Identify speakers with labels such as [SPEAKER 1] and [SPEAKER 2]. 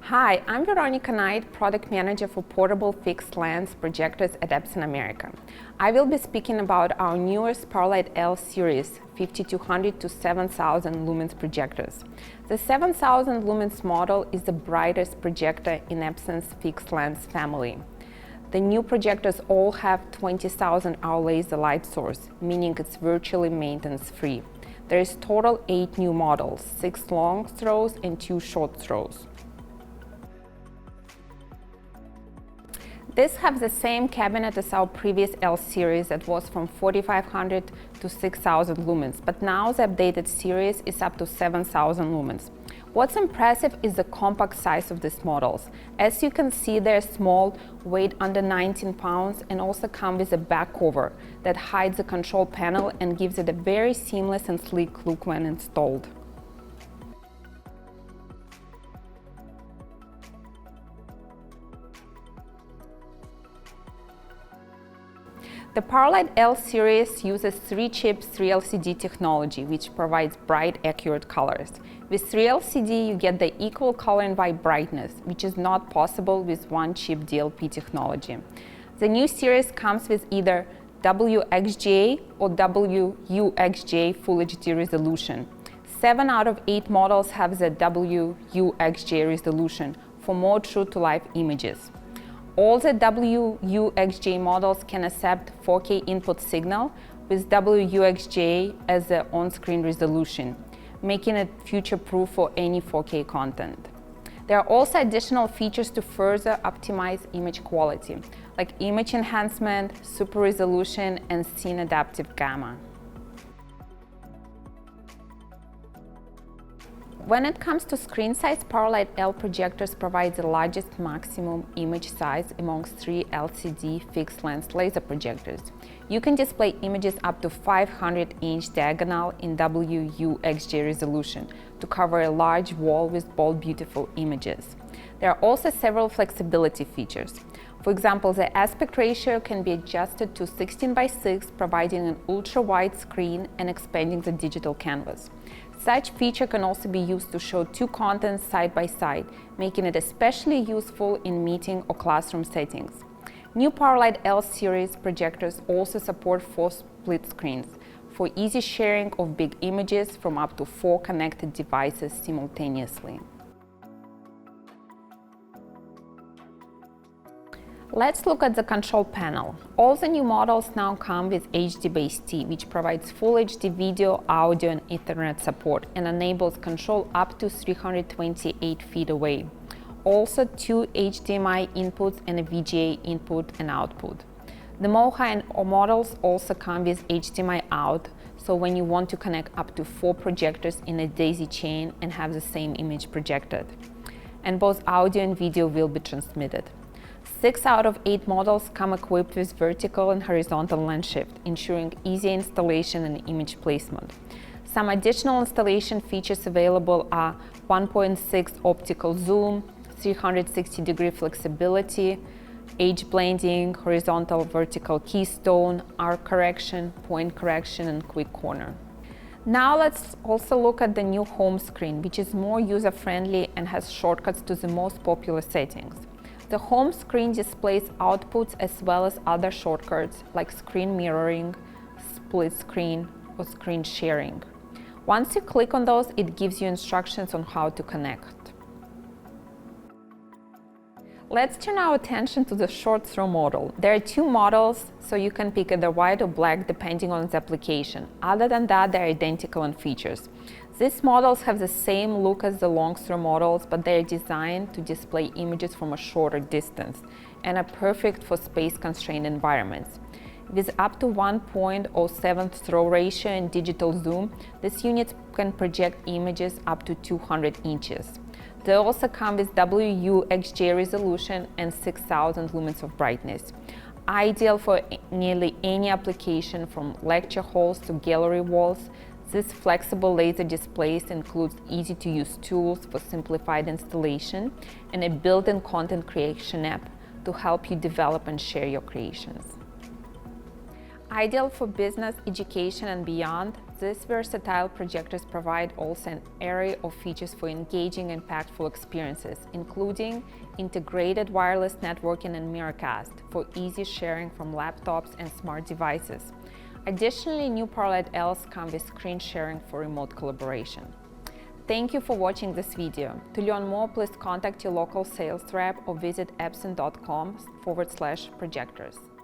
[SPEAKER 1] Hi, I'm Veronica Knight, Product Manager for Portable Fixed Lens Projectors at Epson America. I will be speaking about our newest PowerLight L series 5200 to 7000 lumens projectors. The 7000 lumens model is the brightest projector in Epson's fixed lens family. The new projectors all have 20,000 hour laser light source, meaning it's virtually maintenance-free. There is total 8 new models, 6 long throws and 2 short throws. This has the same cabinet as our previous L series that was from 4500 to 6000 lumens, but now the updated series is up to 7000 lumens. What's impressive is the compact size of these models. As you can see, they're small, weigh under 19 pounds, and also come with a back cover that hides the control panel and gives it a very seamless and sleek look when installed. The PowerLight L series uses 3 chips 3LCD technology, which provides bright, accurate colors. With 3LCD, you get the equal color and white brightness, which is not possible with 1 chip DLP technology. The new series comes with either WXGA or WUXGA Full HD resolution. 7 out of 8 models have the WUXGA resolution for more true-to-life images. All the WUXGA models can accept 4K input signal with WUXGA as the on-screen resolution, making it future-proof for any 4K content. There are also additional features to further optimize image quality, like image enhancement, super resolution, and scene adaptive gamma. When it comes to screen size, PowerLight L projectors provide the largest maximum image size amongst 3 LCD fixed lens laser projectors. You can display images up to 500-inch diagonal in WUXGA resolution to cover a large wall with bold, beautiful images. There are also several flexibility features. For example, the aspect ratio can be adjusted to 16:6, providing an ultra-wide screen and expanding the digital canvas. Such feature can also be used to show 2 contents side by side, making it especially useful in meeting or classroom settings. New PowerLight L series projectors also support 4 split screens for easy sharing of big images from up to 4 connected devices simultaneously. Let's look at the control panel. All the new models now come with HDBaseT, which provides Full HD video, audio, and Ethernet support and enables control up to 328 feet away. Also 2 HDMI inputs and a VGA input and output. The more high-end models also come with HDMI out, so when you want to connect up to 4 projectors in a daisy chain and have the same image projected. And both audio and video will be transmitted. 6 out of 8 models come equipped with vertical and horizontal lens shift, ensuring easy installation and image placement. Some additional installation features available are 1.6 optical zoom, 360-degree flexibility, edge blending, horizontal vertical keystone, arc correction, point correction, and quick corner. Now let's also look at the new home screen, which is more user-friendly and has shortcuts to the most popular settings. The home screen displays outputs as well as other shortcuts like screen mirroring, split screen, or screen sharing. Once you click on those, it gives you instructions on how to connect. Let's turn our attention to the short throw model. There are 2 models, so you can pick either white or black depending on the application. Other than that, they're identical in features. These models have the same look as the long throw models, but they're designed to display images from a shorter distance and are perfect for space-constrained environments. With up to 1.07 throw ratio and digital zoom, this unit can project images up to 200 inches. They also come with WUXGA resolution and 6000 lumens of brightness. Ideal for nearly any application from lecture halls to gallery walls, this flexible laser displays includes easy-to-use tools for simplified installation and a built-in content creation app to help you develop and share your creations. Ideal for business, education, and beyond, these versatile projectors provide also an array of features for engaging and impactful experiences, including integrated wireless networking and Miracast for easy sharing from laptops and smart devices. Additionally, new PowerLight Ls come with screen sharing for remote collaboration. Thank you for watching this video. To learn more, please contact your local sales rep or visit epson.com/projectors.